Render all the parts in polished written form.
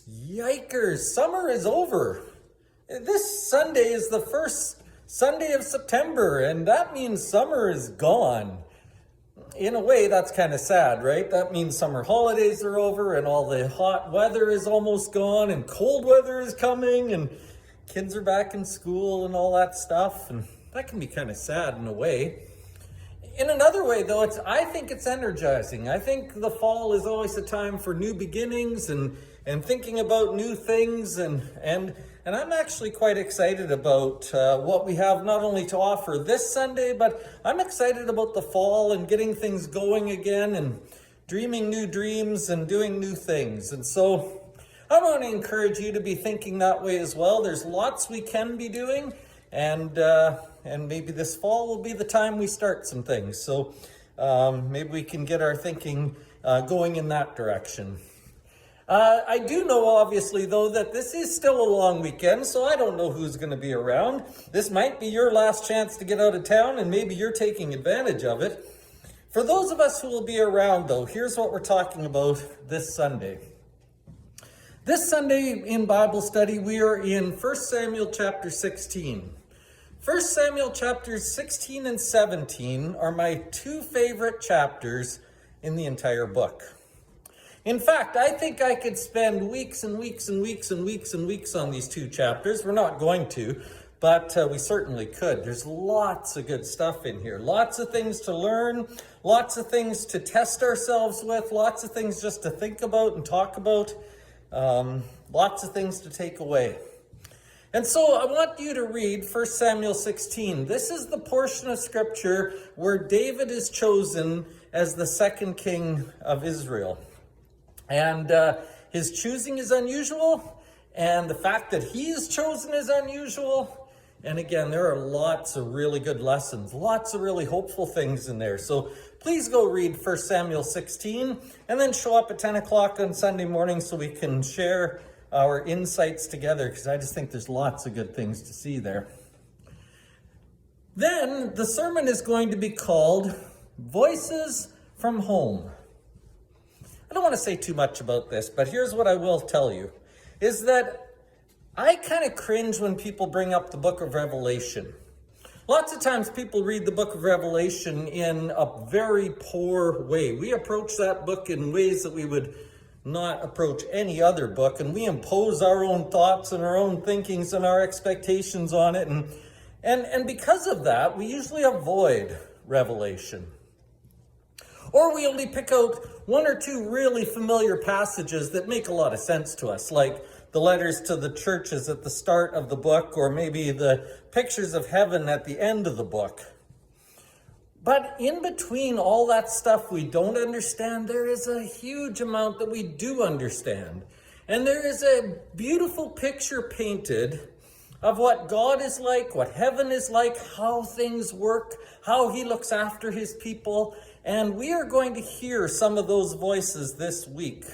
Yikers, summer is over. This Sunday is the first Sunday of September, and that means summer is gone. In a way, that's kind of sad, right? That means summer holidays are over and all the hot weather is almost gone and cold weather is coming and kids are back in school and all that stuff. And that can be kind of sad in a way. In another way, though, I think it's energizing. I think the fall is always a time for new beginnings and thinking about new things. And I'm actually quite excited about what we have not only to offer this Sunday, but I'm excited about the fall and getting things going again and dreaming new dreams and doing new things. And so I want to encourage you to be thinking that way as well. There's lots we can be doing, and maybe this fall will be the time we start some things. So maybe we can get our thinking going in that direction. I do know, obviously, though, that this is still a long weekend, so I don't know who's going to be around. This might be your last chance to get out of town, and maybe you're taking advantage of it. For those of us who will be around, though, here's what we're talking about this Sunday. This Sunday in Bible study, we are in 1 Samuel chapter 16. 1 Samuel chapters 16 and 17 are my two favorite chapters in the entire book. In fact, I think I could spend weeks and weeks and weeks and weeks and weeks on these two chapters. We're not going to, but we certainly could. There's lots of good stuff in here. Lots of things to learn, lots of things to test ourselves with, lots of things just to think about and talk about, lots of things to take away. And so I want you to read 1 Samuel 16. This is the portion of scripture where David is chosen as the second king of Israel. And his choosing is unusual, and the fact that he is chosen is unusual. And again, there are lots of really good lessons, lots of really hopeful things in there. So please go read 1 Samuel 16, and then show up at 10 o'clock on Sunday morning so we can share our insights together, because I just think there's lots of good things to see there. Then the sermon is going to be called Voices from Home. I don't want to say too much about this, but here's what I will tell you, is that I kind of cringe when people bring up the book of Revelation. Lots of times people read the book of Revelation in a very poor way. We approach that book in ways that we would not approach any other book, and we impose our own thoughts and our own thinkings and our expectations on it. And because of that, we usually avoid Revelation. Or we only pick out one or two really familiar passages that make a lot of sense to us, like the letters to the churches at the start of the book, or maybe the pictures of heaven at the end of the book. But in between all that stuff we don't understand, there is a huge amount that we do understand. And there is a beautiful picture painted of what God is like, what heaven is like, how things work, how he looks after his people. And we are going to hear some of those voices this week.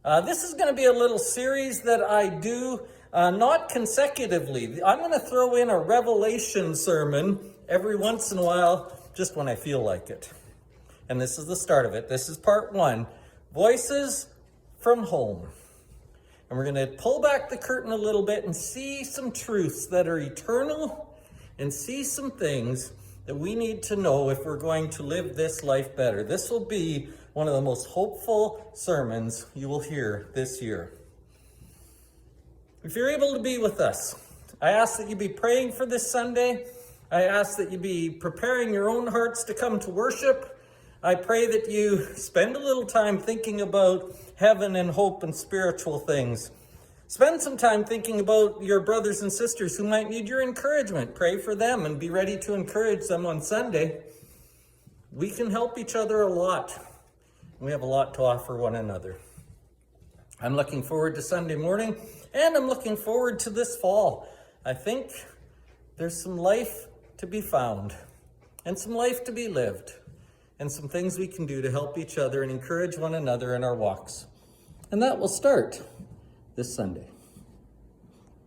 This is going to be a little series that I do not consecutively. I'm going to throw in a Revelation sermon every once in a while, just when I feel like it. And this is the start of it. This is part 1, Voices from Home. And we're going to pull back the curtain a little bit and see some truths that are eternal and see some things that we need to know if we're going to live this life better. This will be one of the most hopeful sermons you will hear this year. If you're able to be with us, I ask that you be praying for this Sunday. I ask that you be preparing your own hearts to come to worship. I pray that you spend a little time thinking about heaven and hope and spiritual things. Spend some time thinking about your brothers and sisters who might need your encouragement. Pray for them and be ready to encourage them on Sunday. We can help each other a lot. We have a lot to offer one another. I'm looking forward to Sunday morning, and I'm looking forward to this fall. I think there's some life to be found, and some life to be lived, and some things we can do to help each other and encourage one another in our walks. And that will start this Sunday.